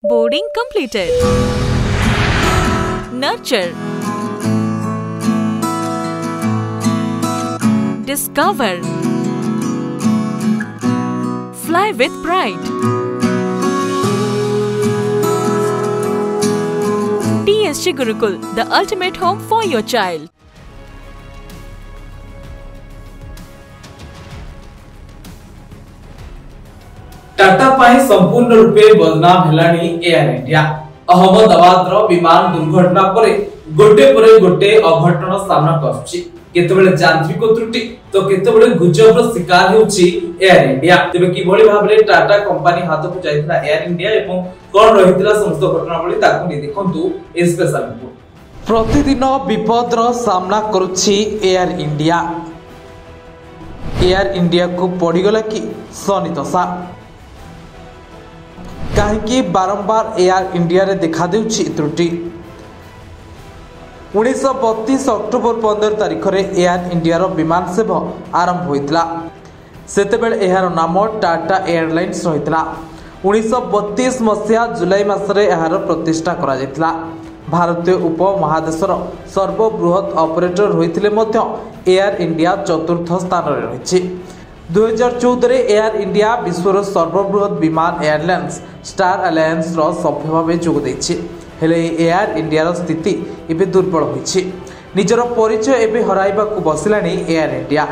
Boarding completed. Nurture. Discover. Fly with pride. TSG Gurukul, the ultimate home for your child. Tata पाई संपूर्ण रूपे बदनाम हेलानी air India. Ahmedabad रो विमान दुर्घटना परे गोटे अघटन सामना करछि। केतेबेले यांत्रिक त्रुटि तो केतेबेले गुजबर शिकार हेउछि एयर इंडिया। तेबे कि भली भाबरे टाटा कंपनी हाथ को जाइतला एयर इंडिया एवं कोन रहितला समस्त घटना बली ताकु नि देखंतु ए स्पेशल रिपोर्ट। प्रतिदिन विपदर सामना करुछि एयर इंडिया। एयर इंडिया को पड़ीगला कि सनितसा कहीं बारंबार एयर इंडिया रे देखा देउछि त्रुटि। 1932 अक्टोबर 15 तारिख रे एयर इंडिया रो विमान सेवा आरंभ होइतला। सेतेबेले एहार नाम टाटा एयरलाइंस रहितला। 1932 मसिया जुलाई मासरे एहार प्रतिष्ठा करा जायतला। भारतीय उपमहादेशर सर्वबृहत ऑपरेटर होइतिले मध्य एयर इंडिया चतुर्थ स्थान रे रहिछि। 2014 रे एयर इंडिया विश्वर सर्वबृहत विमान एयरलाइंस स्टार अलायंस रो सभ्य भाव जोग दैछि। हेले एयर इंडिया रो स्थिति एबे दुर्बल होइछि। निजर परिचय एबे हराइबा को बसिलानी एयर इंडिया।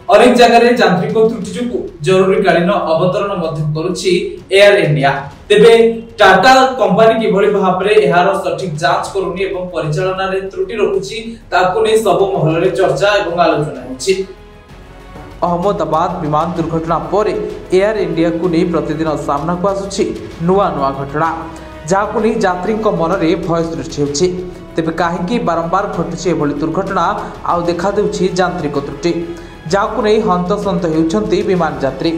अनेक जगह रे यांत्रिक त्रुटि जुकु जरूरीकालीन अवतरण मध्य करूछि एयर इंडिया। तेबे टाटा कंपनी किभଳି भाबरे एहार सठिक जांच करूनी एवं परिचालन रे त्रुटि रखुछि ताकु नै सब महल रे चर्चा एवं आलोचना होछि। अहमदाबाद विमान दुर्घटना पर एयर इंडिया को नहीं प्रतिदिन सामना को आसुछि नुआ घटना जहां नहीं यात्री मन में भय सृष्टि होछि। तेबे कहीं बारंबार घटुछि एभली दुर्घटना आउ देखा देउछि यांत्रिक त्रुटि जहां नहीं हंतसंत हेउछंती विमान यात्री।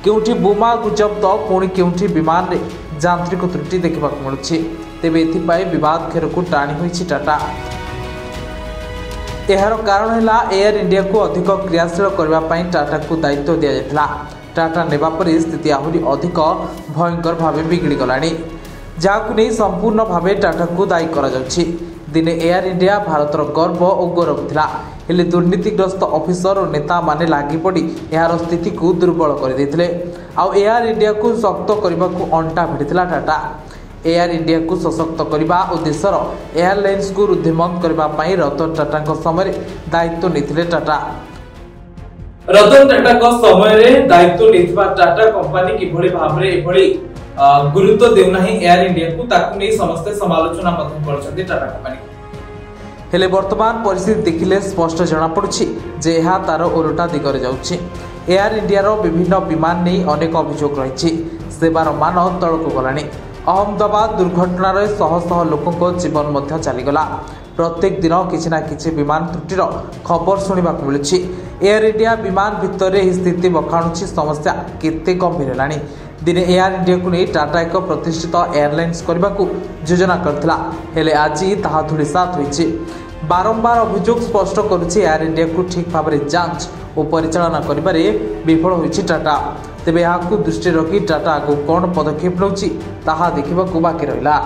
केउठी बोमा गुजब तो पुणी केउठी विमान रे यांत्रिक त्रुटि देखा मिलुछि। तेबे एथिपाई विवाद घेर को टाणी होइछि टाटा। एहार कारण है एयर इंडिया को अधिक क्रियाशील करने टाटा को दायित्व दि जाता। टाटा नेबा पर स्थिति आहरी अधिक भयंकर भाव बिगड़ी गलानी जहां नहीं संपूर्ण भाव टाटा को दायी करा जाउछि। दिने एयर इंडिया भारतर गर्व और गौरव थिला। हेले दुर्नीतिग्रस्त ऑफिसर और नेता माने लागि पड़ी एहार स्थिति को दुर्बल कर देथिले। आ एयर इंडिया को शक्त करने को अंटा भिड़िथिला टाटा। एयर इंडिया को सशक्त करने और देशर एयरलाइंस को रुद्धिमंत करने रतन टाटा समय दायित्व नहीं टाटा। रतन टाटा समय दायित्व नहीं टाटा कंपनी किभଳି भाबरे एभଳି गुरुत्व देउना ही एयर इंडिया को ताकु नै समस्त समालोचना मत करछथि टाटा कंपनी। हेले वर्तमान परिस्थिति देखिले स्पष्ट जना पड़ुछि जे एहा तार उल्टा दिगरे जाउछि। एयर इंडिया रो विभिन्न विमान नै अनेक अभियोग रहिछि। सेवार मान तळको गलानी। अहमदाबाद दुर्घटनार शह शह लोकों जीवन मध्य चलीगला। प्रत्येक दिन किसी ना किसी विमान त्रुटिर खबर शुणा मिलूँ। एयर इंडिया विमान भितर स्थिति बखाणुची समस्या केते गंभीर है। दिने एयर इंडिया को नहीं टाटा एक प्रतिष्ठित एयरलाइंस करने को योजना करथिला। हेले आज ताहा धूलिसात होइछि। बारंबार अभियोग स्पष्ट करुछि एयर इंडिया को ठीक भाव में जांच और परिचालना करिबारे विफल होइछि टाटा। तेबे यहाँ दृष्टि रखी टाटा आगु कौन पदक्षेप नौछि ताहा देखिबाकू बाकी रहिला।